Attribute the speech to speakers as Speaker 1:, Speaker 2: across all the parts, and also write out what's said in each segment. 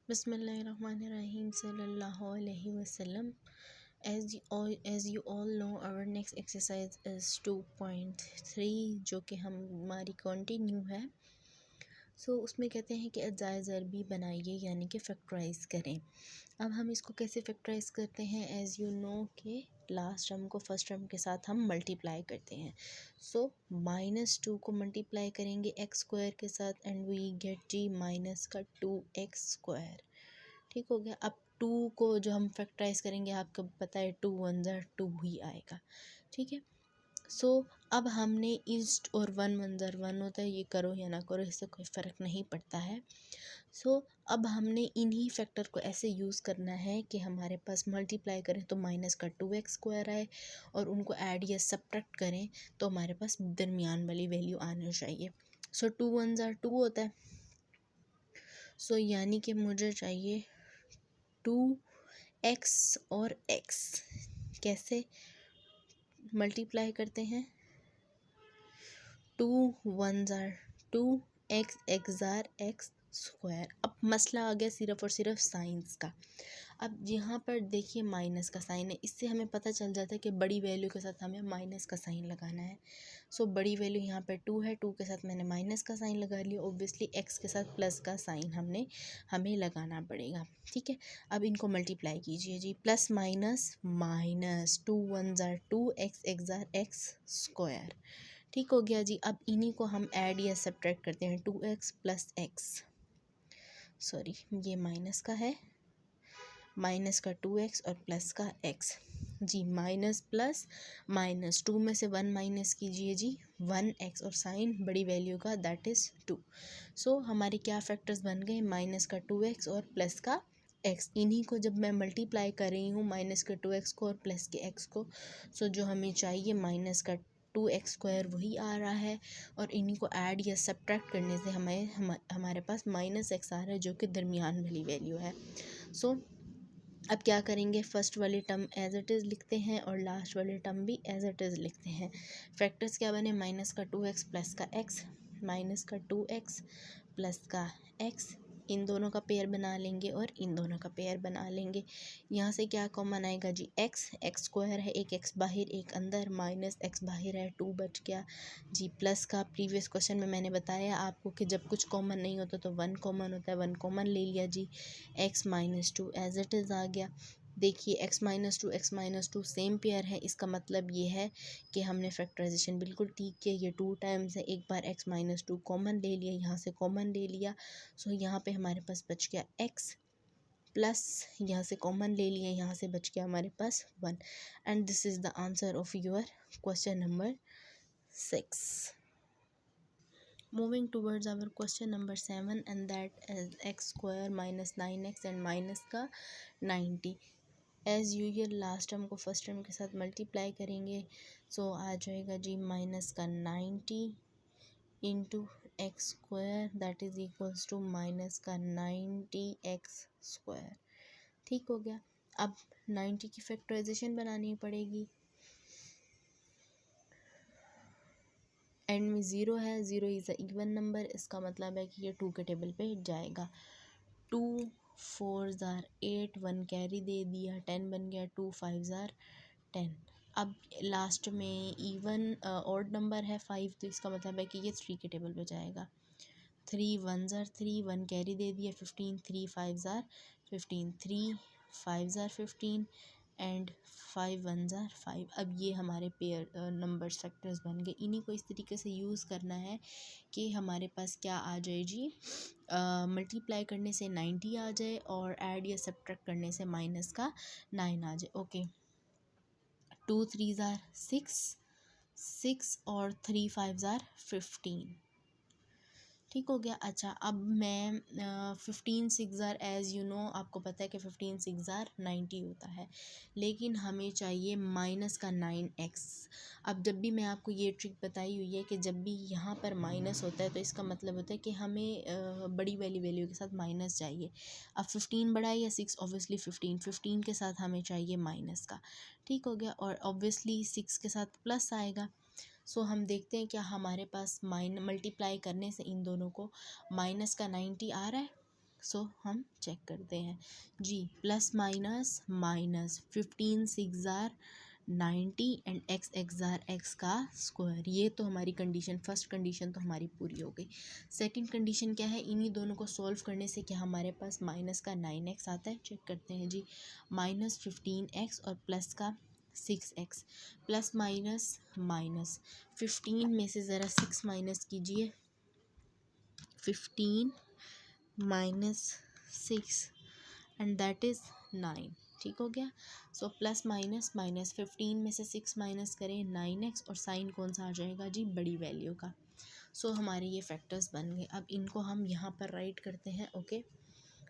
Speaker 1: Bismillahirrahmanirrahim sallallahu alaihi wasallam. As you all know, our next exercise is 2.3 जो कि हमारी continue है। उसमें कहते हैं कि अजाए ज़रबी बनाइए यानी कि फैक्टराइज़ करें। अब हम इसको कैसे फैक्टराइज़ करते हैं? एज़ यू नो कि लास्ट टर्म को फर्स्ट टर्म के साथ हम मल्टीप्लाई करते हैं। -2 को मल्टीप्लाई करेंगे एक्स स्क्वायर के साथ एंड वी गेट जी माइनस का 2x स्क्वायर। ठीक हो गया। अब 2 को जो हम फैक्टराइज़ करेंगे, आपको पता है 2 1 ज़र 2 ही आएगा। ठीक है। अब हमने ईस्ट और 1 1 ज़र 1 होता है, ये करो या ना करो इससे कोई फ़र्क नहीं पड़ता है। अब हमने इन्हीं फैक्टर को ऐसे यूज़ करना है कि हमारे पास मल्टीप्लाई करें तो माइनस का 2x स्क्वायर आए और उनको ऐड या सब्ट्रैक्ट करें तो हमारे पास दरमियान वाली वैल्यू आनी चाहिए। 2 1 ज़र 2 होता है। यानी कि मुझे चाहिए 2x और x। कैसे मल्टीप्लाई करते हैं? 2 1 ज़ार 2, x ज़ार x स्क्वायर। अब मसला आ गया सिर्फ और सिर्फ साइंस का। अब यहाँ पर देखिए माइनस का साइन है, इससे हमें पता चल जाता है कि बड़ी वैल्यू के साथ हमें माइनस का साइन लगाना है। बड़ी वैल्यू यहाँ पर 2 है, 2 के साथ मैंने माइनस का साइन लगा लिया। ओब्वियसली x के साथ प्लस का साइन हमें लगाना पड़ेगा। ठीक है। अब इनको मल्टीप्लाई कीजिए जी, प्लस माइनस माइनस 2 1 ज़ार 2, x ज़ार x स्क्वायर। ठीक हो गया जी। अब इन्हीं को हम ऐड या सब्ट्रैक्ट करते हैं। 2x प्लस x, सॉरी ये माइनस का है, माइनस का 2x और प्लस का x जी। माइनस प्लस माइनस 2 में से 1 माइनस कीजिए जी, 1x और साइन बड़ी वैल्यू का दैट इज़ 2। हमारे क्या फैक्टर्स बन गए? माइनस का 2x और प्लस का x। इन्हीं को जब मैं मल्टीप्लाई कर रही हूँ माइनस के 2x को और प्लस के x को, जो हमें चाहिए माइनस का 2x स्क्वायर वही आ रहा है और इन्हीं को ऐड या सब्ट्रैक्ट करने से हमारे पास माइनस x आ रहा है जो कि दरमियान वाली वैल्यू है। अब क्या करेंगे? फर्स्ट वाली टर्म एज इट इज़ लिखते हैं और लास्ट वाली टर्म भी एज इट इज़ लिखते हैं। फैक्टर्स क्या बने? माइनस का 2x प्लस का x, माइनस का 2x प्लस का x, इन दोनों का पेयर बना लेंगे और इन दोनों का पेयर बना लेंगे। यहाँ से क्या कॉमन आएगा जी? x स्क्वायर है, एक x बाहर एक अंदर, माइनस x बाहर है 2 बच गया जी। प्लस का प्रीवियस क्वेश्चन में मैंने बताया आपको कि जब कुछ कॉमन नहीं होता तो 1 कॉमन होता है, 1 कॉमन ले लिया जी। x minus 2 as it is आ गया। देखिए x minus two same pair है, इसका मतलब ये है कि हमने फैक्टराइजेशन बिल्कुल ठीक किया। ये 2 टाइम्स है, एक बार x माइनस 2 कॉमन ले लिया, यहाँ से कॉमन ले लिया। यहाँ पे हमारे पास बच गया x प्लस यहाँ से कॉमन ले लिया, यहाँ से बच गया हमारे पास 1 and this is the answer of your question number 6। Moving towards our question number 7 and that is x square minus 9x and minus का 90। एज़ यूजुअल लास्ट टर्म को फर्स्ट टर्म के साथ मल्टीप्लाई करेंगे। आ जाएगा जी माइनस का 90 into X square that is equals to minus का 90x square. ठीक हो गया। अब 90 की फैक्टराइजेशन बनानी पड़ेगी। एंड में 0 है, 0 इज़ अ इवन नंबर, इसका मतलब है कि ये 2 के टेबल पे जाएगा। 2 4 ज़ार 8, 1 कैरी दे दिया, 10 बन गया, 2 5 ज़ार 10। अब लास्ट में इवन ऑड नंबर है 5, तो इसका मतलब है कि ये 3 के टेबल पे जाएगा। 3 1 ज़ार 3, 1 कैरी दे दिया, 15, 3 5 ज़ार 15, 3 5 ज़ार 15 एंड 5 1 ज़ार 5। अब ये हमारे पेयर नंबर्स फैक्टर्स बन गए। इन्हीं को इस तरीके से यूज़ करना है कि हमारे पास क्या आ जाए जी, मल्टीप्लाई करने से 90 आ जाए और ऐड या सब्ट्रैक्ट करने से माइनस का 9 आ जाए। ओके, 2 3 ज़ार 6 और 3 5 ज़ार 15। ठीक हो गया। अच्छा, अब मैं 15 6 ज़ार एज़ यू नो आपको पता है कि 15 6 ज़ार 90 होता है, लेकिन हमें चाहिए माइनस का 9x। अब जब भी मैं आपको ये ट्रिक बताई हुई है कि जब भी यहाँ पर माइनस होता है तो इसका मतलब होता है कि हमें बड़ी वाली वैल्यू के साथ माइनस चाहिए। अब 15 बड़ा है या 6? ऑब्वियसली 15 के साथ हमें चाहिए माइनस का। ठीक हो गया। और ऑब्वियसली 6 के साथ प्लस आएगा। हम देखते हैं क्या हमारे पास मल्टीप्लाई करने से इन दोनों को माइनस का 90 आ रहा है। सो हम चेक करते हैं जी। Plus minus minus 15 6 r 90 and x r x का स्क्वायर। ये तो हमारी कंडीशन, फर्स्ट कंडीशन तो हमारी पूरी हो गई। सेकंड कंडीशन क्या है, इन्हीं दोनों को सॉल्व करने से क्या हमारे पास माइनस का 9x आता है। चेक करते हैं जी। माइनस 15x और प्लस का 6x। प्लस माइनस माइनस 15 में से ज़रा 6 माइनस कीजिए। 15 माइनस 6 एंड दैट इज़ 9। ठीक हो गया। सो प्लस माइनस माइनस 15 में से 6 माइनस करें 9x और साइन कौन सा आ जाएगा जी, बड़ी वैल्यू का। सो हमारे ये फैक्टर्स बन गए। अब इनको हम यहाँ पर राइट करते हैं। ओके,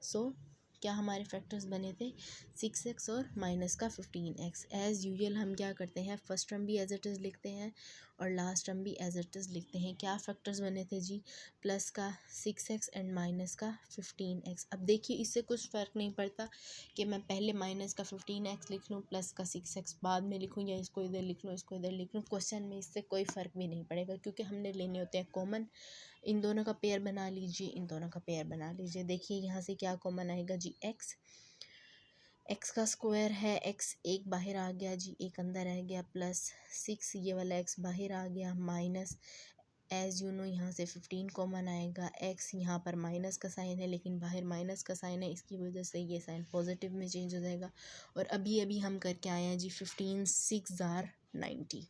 Speaker 1: सो क्या हमारे फैक्टर्स बने थे, 6x और माइनस का 15x। एज़ यूजुअल हम क्या करते हैं, फर्स्ट टर्म भी एज इट इज़ लिखते हैं और लास्ट टर्म भी एज इट इज़ लिखते हैं। क्या फैक्टर्स बने थे जी, प्लस का 6x एंड माइनस का 15x। अब देखिए इससे कुछ फ़र्क नहीं पड़ता कि मैं पहले माइनस का 15x लिख लूँ, प्लस का 6x बाद में लिखूँ, या इसको इधर लिख लूँ इसको इधर लिख लूँ। क्वेश्चन में इससे कोई फ़र्क भी नहीं पड़ेगा क्योंकि हमने लेने होते हैं कॉमन। इन दोनों का पेयर बना लीजिए, इन दोनों का पेयर बना लीजिए। देखिए यहाँ से क्या कॉमन आएगा जी, x का स्क्वायर है, x एक बाहर आ गया जी, एक अंदर रह गया, प्लस 6 ये वाला x बाहर आ गया, माइनस एज़ यू नो यहाँ से 15 कॉमन आएगा। x यहाँ पर माइनस का साइन है लेकिन बाहर माइनस का साइन है, इसकी वजह से ये साइन पॉजिटिव में चेंज हो जाएगा। और अभी अभी हम करके आए हैं जी 15 6 आर 90।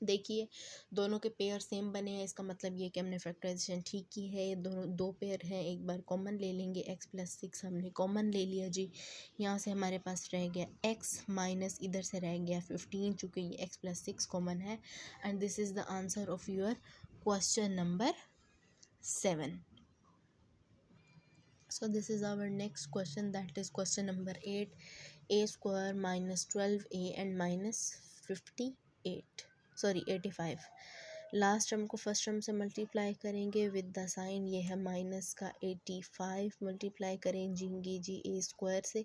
Speaker 1: देखिए दोनों के पेयर सेम बने हैं, इसका मतलब ये कि हमने फैक्टराइजेशन ठीक की है। ये दोनों दो पेयर हैं, एक बार कॉमन ले लेंगे। x प्लस 6 हमने कॉमन ले लिया जी। यहाँ से हमारे पास रह गया x माइनस इधर से रह गया 15, चूँकि ये x प्लस 6 कॉमन है। And this is the answer of your question number 7. So this is our next question, that is question number 8. A square minus 12a and minus 58, sorry 85। Last term को first term से multiply करेंगे with the sign, ये है minus का 85 multiply करेंगे जी ए square से।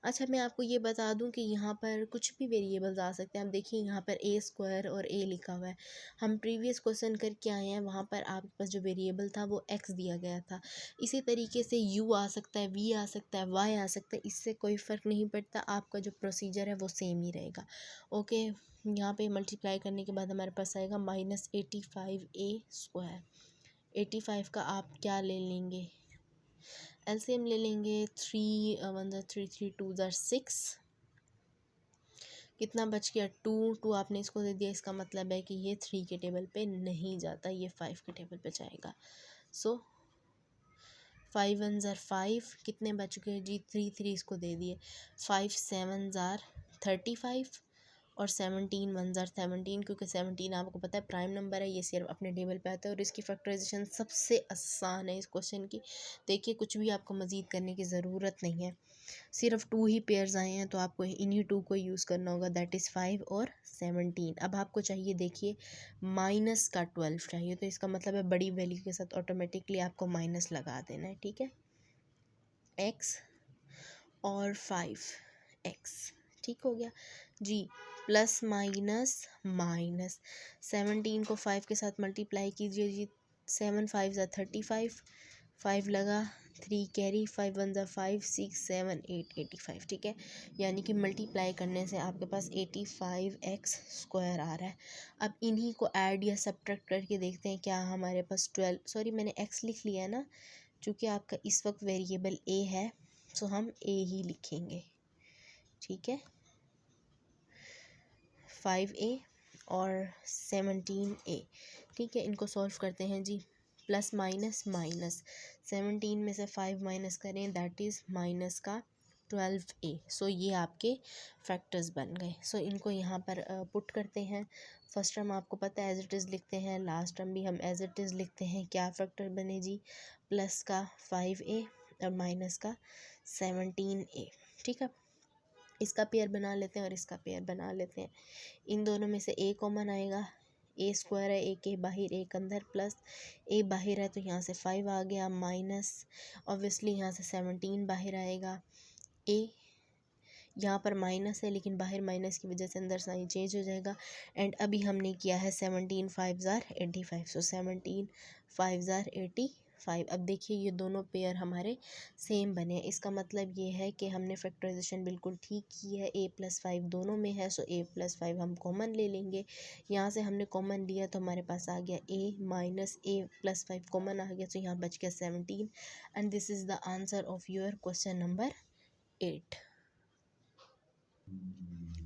Speaker 1: अच्छा मैं आपको ये बता दूं कि यहाँ पर कुछ भी वेरिएबल्स आ सकते हैं। आप देखिए यहाँ पर ए स्क्वायर और ए लिखा हुआ है। हम प्रीवियस क्वेश्चन करके आए हैं, वहाँ पर आपके पास जो वेरिएबल था वो एक्स दिया गया था। इसी तरीके से यू आ सकता है, वी आ सकता है, वाई आ सकता है, इससे कोई फ़र्क नहीं पड़ता। आपका जो प्रोसीजर है वो सेम ही रहेगा। ओके, यहाँ पे मल्टीप्लाई करने के बाद हमारे पास आएगा माइनस 85 ए स्क्वायर। 85 का आप क्या ले लेंगे, एलसीएम ले लेंगे। 3 1 3 3 2 6, कितना बच गया 2 आपने इसको दे दिया, इसका मतलब है कि ये 3 के टेबल पे नहीं जाता, ये 5 के टेबल पे जाएगा। सो 5 1 5, कितने बच गए जी, 3 इसको दे दिए। 5 7 35 और 17 1 17, क्योंकि 17 आपको पता है प्राइम नंबर है, ये सिर्फ अपने टेबल पे आता है और इसकी फैक्टराइजेशन सबसे आसान है इस क्वेश्चन की। देखिए कुछ भी आपको मज़ीद करने की ज़रूरत नहीं है, सिर्फ 2 ही पेयर्स आए हैं तो आपको इन्हीं 2 को यूज़ करना होगा, दैट इज़ 5 और 17। अब आपको चाहिए देखिए माइनस का 12 चाहिए, तो इसका मतलब है बड़ी वैल्यू के साथ ऑटोमेटिकली आपको माइनस लगा देना है। ठीक है, x और 5x, ठीक हो गया जी। प्लस माइनस माइनस 17 को 5 के साथ मल्टीप्लाई कीजिए जी। 7 5 35, 5 लगा, 3 कैरी, 5 1 5 6 7 8 85। ठीक है, यानी कि मल्टीप्लाई करने से आपके पास 85x स्क्वायर आ रहा है। अब इन्हीं को ऐड या सब्ट्रैक्ट करके देखते हैं क्या हमारे पास 12, सॉरी मैंने x लिख लिया है ना, चूँकि आपका इस वक्त वेरिएबल a है सो हम a ही लिखेंगे। ठीक है, 5a और 17a। ठीक है, इनको सॉल्व करते हैं जी। प्लस माइनस माइनस 17 में से 5 माइनस करें, दैट इज़ माइनस का 12a। सो ये आपके फैक्टर्स बन गए। सो इनको यहाँ पर पुट करते हैं। फर्स्ट टर्म आपको पता है एज इट इज़ लिखते हैं, लास्ट टर्म भी हम एज इट इज़ लिखते हैं। क्या फैक्टर बने जी, प्लस का 5a और माइनस का 17a। ठीक है, इसका पेयर बना लेते हैं और इसका पेयर बना लेते हैं। इन दोनों में से a कॉमन आएगा, ए स्क्वायर है, एक ए बाहर एक अंदर, प्लस ए बाहर है तो यहाँ से 5 आ गया, माइनस ऑब्वियसली यहाँ से 17 बाहर आएगा। ए यहाँ पर माइनस है लेकिन बाहर माइनस की वजह से अंदर साइन चेंज हो जाएगा। एंड अभी हमने किया है 17 5 85, सो 17 5 85। 5। अब देखिए ये दोनों पेयर हमारे सेम बने हैं, इसका मतलब ये है कि हमने फैक्टराइजेशन बिल्कुल ठीक की है। a+5 दोनों में है, सो a+5 हम कॉमन ले लेंगे। यहाँ से हमने कॉमन लिया तो हमारे पास आ गया a माइनस a+5 कॉमन आ गया, तो यहाँ बच गया 17। And this is the answer of your question number 8.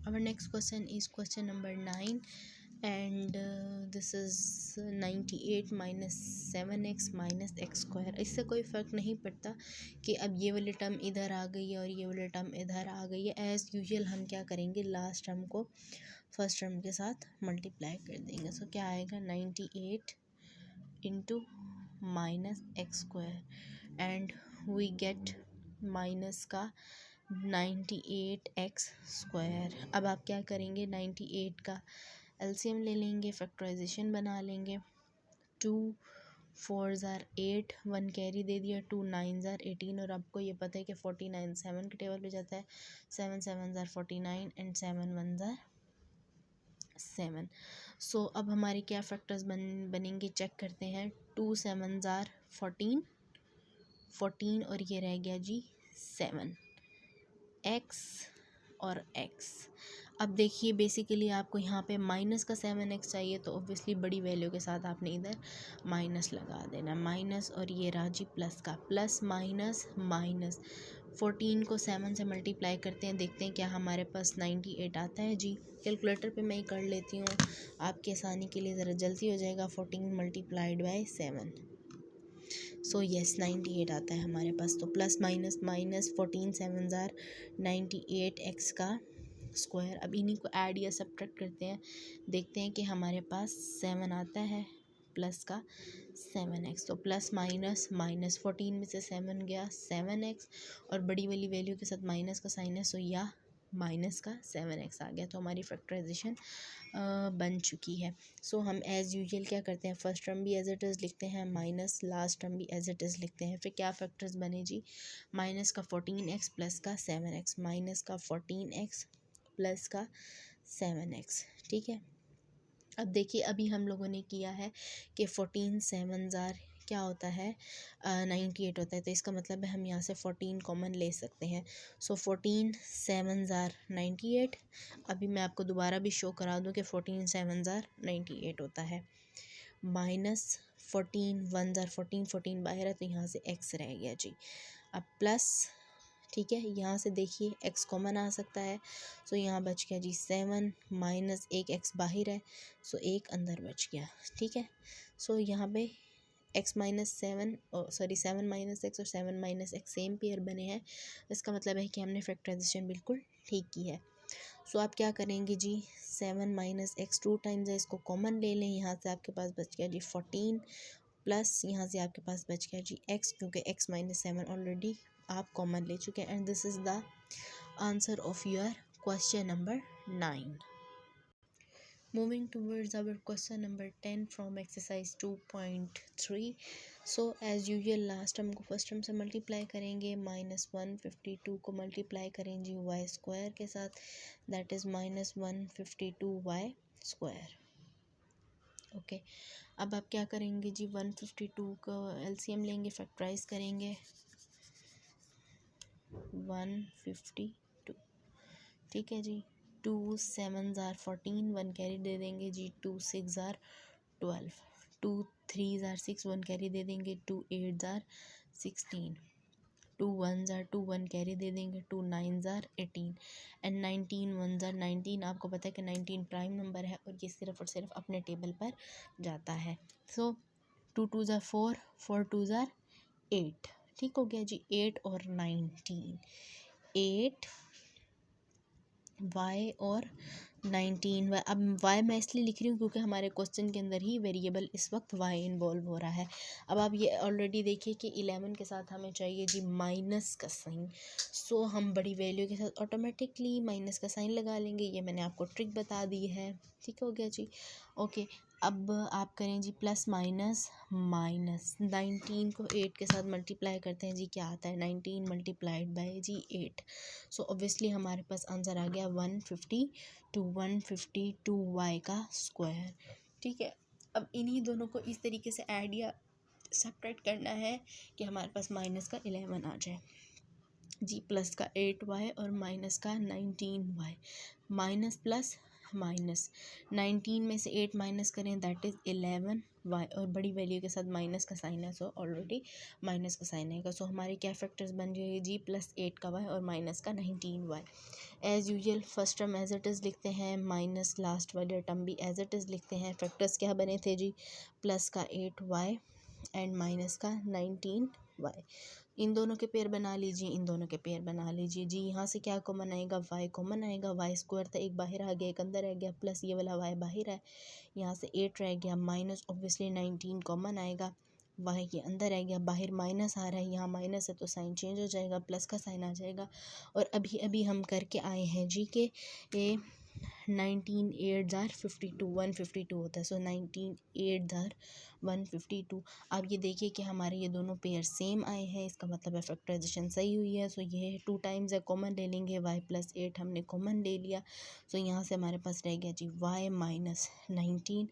Speaker 1: Our next question is question number 9, and this is 98 minus 7x minus x square. इससे कोई फ़र्क नहीं पड़ता कि अब ये वाली टर्म इधर आ गई है और ये वाली टर्म इधर आ गई है। एज़ यूजुअल हम क्या करेंगे, लास्ट टर्म को फर्स्ट टर्म के साथ मल्टीप्लाई कर देंगे। सो क्या आएगा, 98 into minus X square and we get minus का 98x स्क्वायर। अब आप क्या करेंगे, 98 का एलसीएम ले लेंगे, फैक्टराइजेशन बना लेंगे। 2 4 ज़ार 8, 1 कैरी दे दिया, 2 9 ज़ार 18, और आपको ये पता है कि 49 7 के टेबल पे जाता है। 7 7 ज़ार 49 एंड 7 1 ज़ार 7। सो अब हमारे क्या फैक्टर्स बनेंगे, चेक करते हैं। 2 7 ज़ार 14 और ये रह गया जी 7, x और x। अब देखिए बेसिकली आपको यहाँ पे माइनस का 7x चाहिए, तो ऑब्वियसली बड़ी वैल्यू के साथ आपने इधर माइनस लगा देना, माइनस, और ये राजी प्लस का प्लस माइनस माइनस। 14 को 7 से मल्टीप्लाई करते हैं, देखते हैं क्या हमारे पास 98 आता है जी। कैलकुलेटर पे मैं ही कर लेती हूँ आपकी आसानी के लिए, ज़रा जल्दी हो जाएगा। 14 मल्टीप्लाइड बाय 7, सो येस 98 आता है हमारे पास। तो प्लस माइनस माइनस, 14 7 ज़ार 98 x का स्क्वायर। अब इन्हीं को ऐड या सब्ट्रैक्ट करते हैं, देखते हैं कि हमारे पास 7 आता है प्लस का 7x। तो प्लस माइनस माइनस, 14 में से 7 गया 7x, और बड़ी वाली वैल्यू के साथ माइनस का साइन है, सो या माइनस का 7x आ गया। तो हमारी फैक्टराइजेशन बन चुकी है। सो हम एज़ यूजुअल क्या करते हैं, फर्स्ट टर्म भी एज इट इज़ लिखते हैं, माइनस लास्ट टर्म भी एज इट इज़ लिखते हैं। फिर क्या फैक्टर्स बने जी, माइनस का 14x प्लस का 7x, माइनस का 14x प्लस का 7x, ठीक है। अब देखिए अभी हम लोगों ने किया है कि 14 7 ज़ार क्या होता है, 98 होता है, तो इसका मतलब है हम यहाँ से 14 कॉमन ले सकते हैं। सो 14 7 ज़ार 98। अभी मैं आपको दोबारा भी शो करा दूँ कि 14 7 ज़ार 98 होता है, माइनस 14 1 ज़ार 14, 14 बाहर है तो यहाँ से x रह गया जी। अब प्लस, ठीक है, यहाँ से देखिए x कॉमन आ सकता है, सो यहाँ बच गया जी 7, माइनस एक x बाहर है, सो एक अंदर बच गया, ठीक है। सो यहाँ पे x minus 7 sorry 7 minus x और 7 माइनस एक्स सेम पेयर बने हैं, इसका मतलब है कि हमने फैक्टराइजेशन बिल्कुल ठीक की है। सो आप क्या करेंगे जी, 7 माइनस एक्स 2 टाइम्स है, इसको कॉमन ले लें, यहाँ से आपके पास बच गया जी 14, प्लस यहाँ से आपके पास बच गया जी x, क्योंकि x माइनस 7 ऑलरेडी आप कॉमन ले चुके हैं। And this is the answer of your question number 9. Moving towards our question number 10 from exercise 2.3. So as usual last term को फर्स्ट टर्म से मल्टीप्लाई करेंगे, -152 को मल्टीप्लाई करें जी वाई स्क्वायर के साथ, that is -152 Y square. Okay, अब आप क्या करेंगे जी, 152 का एलसीएम लेंगे, फैक्टराइज करेंगे, 152, ठीक है जी। 2 7 ज़ार 14, 1 कैरी दे देंगे जी, 2 6 ज़ार 12, 2 3 ज़ार 6, 1 कैरी दे देंगे, 2 8 ज़ार 16, 2 1 ज़ार 2, 1 कैरी दे देंगे, 2 9 ज़ार 18, एंड 19 1 ज़ार 19। आपको पता है कि 19 प्राइम नंबर है और ये सिर्फ और सिर्फ अपने टेबल पर जाता है। सो 2 2 ज़ार 4, 4 2 ज़ार 8, ठीक हो गया जी। 8 और 19, 8 y और 19 y। अब y मैं इसलिए लिख रही हूँ क्योंकि हमारे क्वेश्चन के अंदर ही वेरिएबल इस वक्त y इन्वॉल्व हो रहा है। अब आप ये ऑलरेडी देखिए कि 11 के साथ हमें चाहिए जी माइनस का साइन, सो हम बड़ी वैल्यू के साथ ऑटोमेटिकली माइनस का साइन लगा लेंगे, ये मैंने आपको ट्रिक बता दी है, ठीक हो गया जी। ओके, अब आप करें जी प्लस माइनस माइनस, 19 को 8 के साथ मल्टीप्लाई करते हैं जी, क्या आता है 19 मल्टीप्लाइड बाय जी 8। सो ऑब्वियसली हमारे पास आंसर आ गया 152 वाई का स्क्वायर, ठीक है। अब इन्हीं दोनों को इस तरीके से ऐड या सब्ट्रैक्ट करना है कि हमारे पास माइनस का 11 आ जाए। जी प्लस का 8y और माइनस का 19y, माइनस प्लस माइनस, 19 में से 8 माइनस करें दैट इज़ 11y, और बड़ी वैल्यू के साथ माइनस का साइन है, सो ऑलरेडी माइनस का साइन आएगा। सो हमारे क्या फैक्टर्स बन जाएंगे, जी प्लस 8 का y और माइनस का 19y। As usual first term as it is लिखते हैं, माइनस लास्ट वाले टर्म भी एज इट इज़ लिखते हैं। फैक्टर्स क्या बने थे जी, प्लस का 8y एंड माइनस का 19y। इन दोनों के पेयर बना लीजिए, इन दोनों के पेयर बना लीजिए। जी यहाँ से क्या कॉमन आएगा, y कॉमन आएगा, y स्क्वायर था, एक बाहर आ गया एक अंदर आ गया, प्लस ये वाला y बाहर है, यहाँ से 8 रह गया, माइनस ऑब्वियसली 19 कॉमन आएगा, y के अंदर आ गया, बाहर माइनस आ रहा है, यहाँ माइनस है तो साइन चेंज हो जाएगा, प्लस का साइन आ जाएगा। और अभी अभी हम करके आए हैं जी के ये 19 8 जार 52, 152 होता है, सो 19 8 जार 152। अब ये देखिए कि हमारे ये दोनों पेयर सेम आए हैं, इसका मतलब है फैक्टराइजेशन सही हुई है। सो ये 2 टाइम्स है, कॉमन ले लेंगे, y प्लस 8 हमने कॉमन ले लिया। सो यहाँ से हमारे पास रह गया जी y minus 19,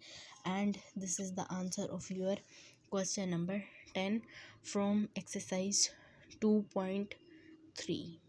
Speaker 1: and this is the answer of your question number 10 from exercise 2.3।